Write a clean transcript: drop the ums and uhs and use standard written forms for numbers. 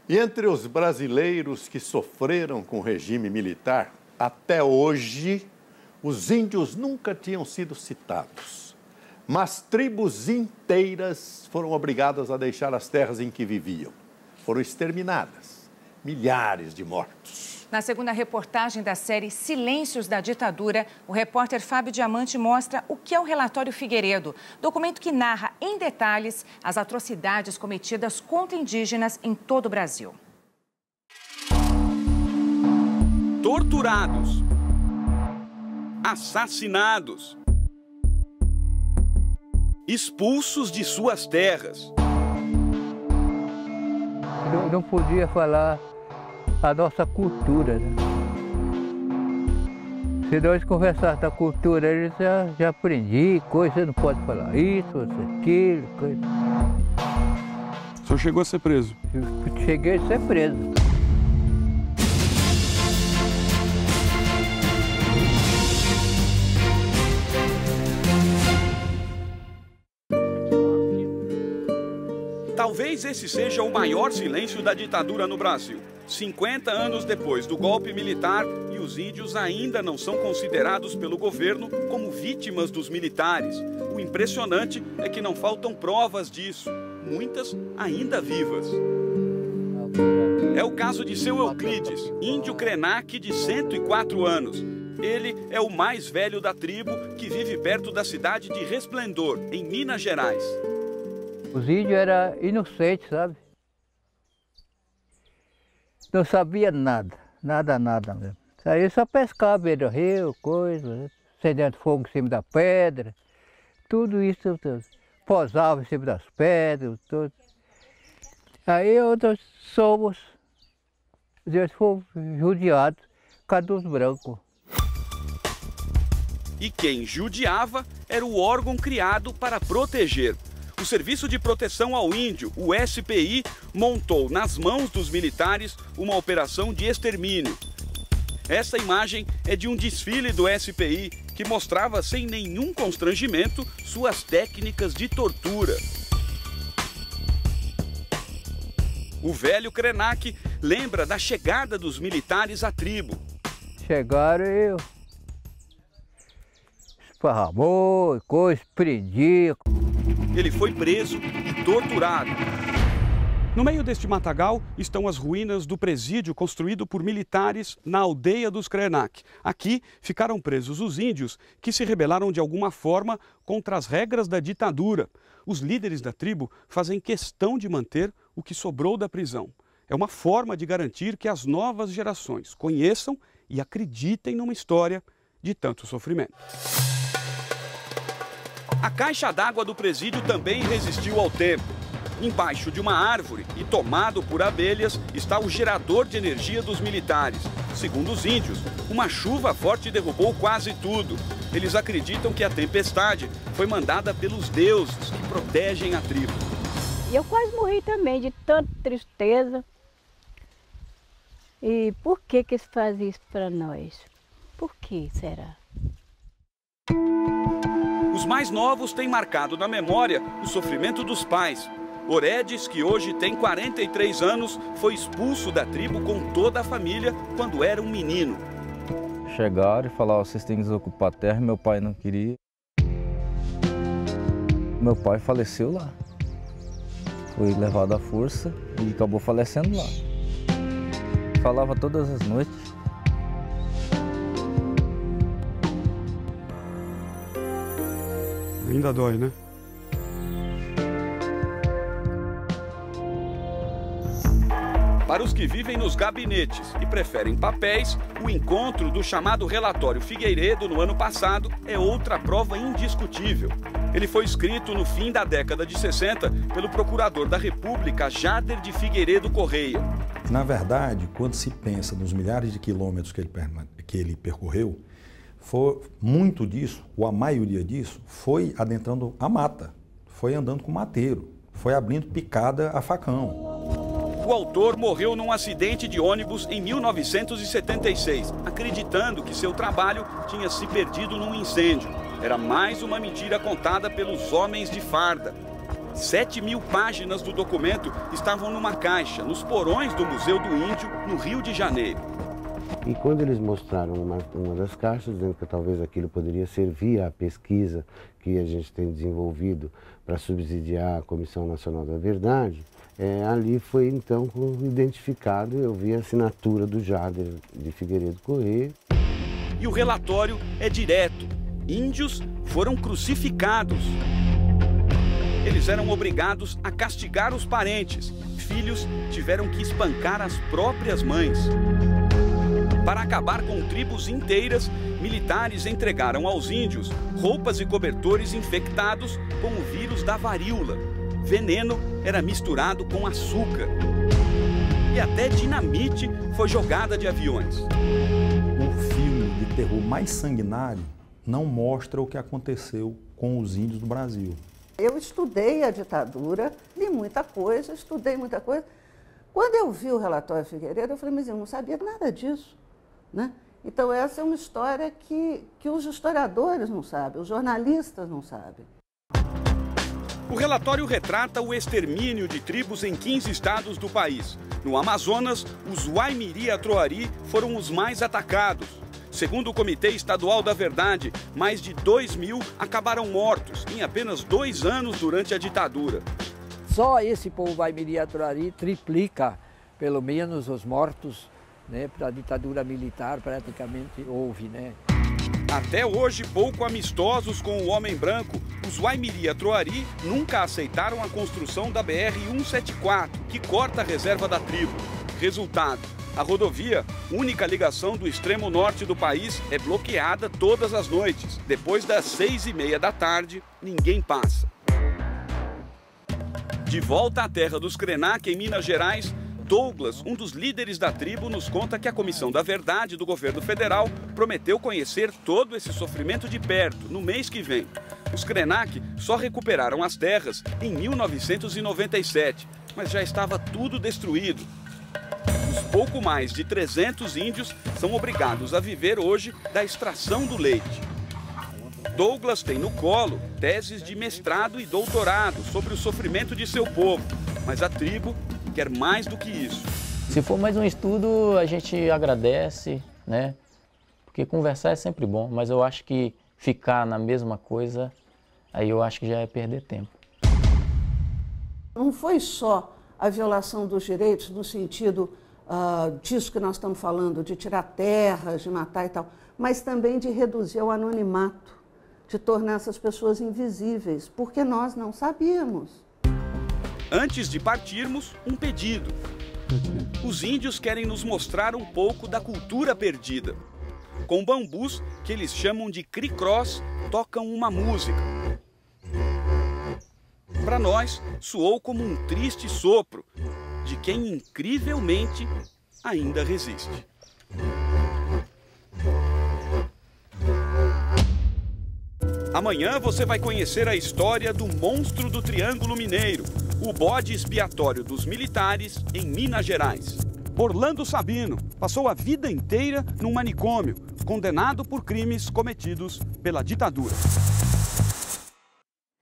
E entre os brasileiros que sofreram com o regime militar, até hoje, os índios nunca tinham sido citados. Mas tribos inteiras foram obrigadas a deixar as terras em que viviam. Foram exterminadas. Milhares de mortos. Na segunda reportagem da série Silêncios da Ditadura, o repórter Fábio Diamante mostra o que é o Relatório Figueiredo, documento que narra em detalhes as atrocidades cometidas contra indígenas em todo o Brasil. Torturados, assassinados, expulsos de suas terras. Não podia falar a nossa cultura, né? Se nós conversarmos da cultura, eles já aprendi coisa, você não pode falar isso, aquilo, coisa. O senhor chegou a ser preso? Eu cheguei a ser preso. Talvez esse seja o maior silêncio da ditadura no Brasil. 50 anos depois do golpe militar, e os índios ainda não são considerados pelo governo como vítimas dos militares. O impressionante é que não faltam provas disso, muitas ainda vivas. É o caso de seu Euclides, índio Krenak de 104 anos. Ele é o mais velho da tribo, que vive perto da cidade de Resplendor, em Minas Gerais. Os índios eram inocentes, sabe? Não sabia nada, nada mesmo. Aí só pescava, beira rio, coisa, acendendo fogo em cima da pedra, tudo isso, posava em cima das pedras, tudo. Aí nós somos, Deus foi judiado, cadê os brancos? E quem judiava era o órgão criado para proteger. O Serviço de Proteção ao Índio, o SPI, montou nas mãos dos militares uma operação de extermínio. Essa imagem é de um desfile do SPI que mostrava sem nenhum constrangimento suas técnicas de tortura. O velho Krenak lembra da chegada dos militares à tribo. Chegaram e eu esparramou, coisa, prendia. Ele foi preso e torturado. No meio deste matagal estão as ruínas do presídio construído por militares na aldeia dos Krenak. Aqui ficaram presos os índios que se rebelaram de alguma forma contra as regras da ditadura. Os líderes da tribo fazem questão de manter o que sobrou da prisão. É uma forma de garantir que as novas gerações conheçam e acreditem numa história de tanto sofrimento. A caixa d'água do presídio também resistiu ao tempo. Embaixo de uma árvore e tomado por abelhas está o gerador de energia dos militares. Segundo os índios, uma chuva forte derrubou quase tudo. Eles acreditam que a tempestade foi mandada pelos deuses que protegem a tribo. E eu quase morri também de tanta tristeza. E por que eles fazem isso para nós? Por que será? Os mais novos têm marcado na memória o sofrimento dos pais. Oredes, que hoje tem 43 anos, foi expulso da tribo com toda a família quando era um menino. Chegaram e falaram, vocês têm que desocupar a terra, meu pai não queria. Meu pai faleceu lá. Foi levado à força e acabou falecendo lá. Falava todas as noites. Ainda dói, né? Para os que vivem nos gabinetes e preferem papéis, o encontro do chamado Relatório Figueiredo no ano passado é outra prova indiscutível. Ele foi escrito no fim da década de 60 pelo procurador da República, Jader de Figueiredo Correia. Na verdade, quando se pensa nos milhares de quilômetros que ele percorreu, foi muito disso, ou a maioria disso, foi adentrando a mata, foi andando com mateiro, foi abrindo picada a facão. O autor morreu num acidente de ônibus em 1976, acreditando que seu trabalho tinha se perdido num incêndio. Era mais uma mentira contada pelos homens de farda. 7.000 páginas do documento estavam numa caixa, nos porões do Museu do Índio, no Rio de Janeiro. E quando eles mostraram uma das caixas, dizendo que talvez aquilo poderia servir à pesquisa que a gente tem desenvolvido para subsidiar a Comissão Nacional da Verdade, ali foi então identificado, eu vi a assinatura do Jader de Figueiredo Corrêa. E o relatório é direto. Índios foram crucificados. Eles eram obrigados a castigar os parentes. Filhos tiveram que espancar as próprias mães. Para acabar com tribos inteiras, militares entregaram aos índios roupas e cobertores infectados com o vírus da varíola. Veneno era misturado com açúcar. E até dinamite foi jogada de aviões. O filme de terror mais sanguinário não mostra o que aconteceu com os índios do Brasil. Eu estudei a ditadura, li muita coisa, estudei muita coisa. Quando eu vi o relatório Figueiredo, eu falei, mas eu não sabia nada disso, né? Então essa é uma história que os historiadores não sabem, os jornalistas não sabem. O relatório retrata o extermínio de tribos em 15 estados do país. No Amazonas, os Waimiri-Atroari foram os mais atacados. Segundo o Comitê Estadual da Verdade, mais de 2.000 acabaram mortos em apenas 2 anos durante a ditadura. Só esse povo Waimiri-Atroari triplica, pelo menos, os mortos, né, para a ditadura militar praticamente houve, né? Até hoje, pouco amistosos com o homem branco, os Waimiri-Atroari nunca aceitaram a construção da BR-174, que corta a reserva da tribo. Resultado, a rodovia, única ligação do extremo norte do país, é bloqueada todas as noites. Depois das 6h30 da tarde, ninguém passa. De volta à terra dos Krenak, em Minas Gerais, Douglas, um dos líderes da tribo, nos conta que a Comissão da Verdade do governo federal prometeu conhecer todo esse sofrimento de perto no mês que vem. Os Krenak só recuperaram as terras em 1997, mas já estava tudo destruído. Os pouco mais de 300 índios são obrigados a viver hoje da extração do leite. Douglas tem no colo teses de mestrado e doutorado sobre o sofrimento de seu povo, mas a tribo quer mais do que isso. Se for mais um estudo, a gente agradece, né? Porque conversar é sempre bom, mas eu acho que ficar na mesma coisa, aí eu acho que já é perder tempo. Não foi só a violação dos direitos no sentido disso que nós estamos falando, de tirar terras, de matar e tal, mas também de reduzir o anonimato, de tornar essas pessoas invisíveis, porque nós não sabíamos. Antes de partirmos, um pedido. Os índios querem nos mostrar um pouco da cultura perdida. Com bambus, que eles chamam de cricrós, tocam uma música. Para nós, soou como um triste sopro de quem incrivelmente ainda resiste. Amanhã você vai conhecer a história do monstro do Triângulo Mineiro, o bode expiatório dos militares em Minas Gerais. Orlando Sabino passou a vida inteira num manicômio, condenado por crimes cometidos pela ditadura.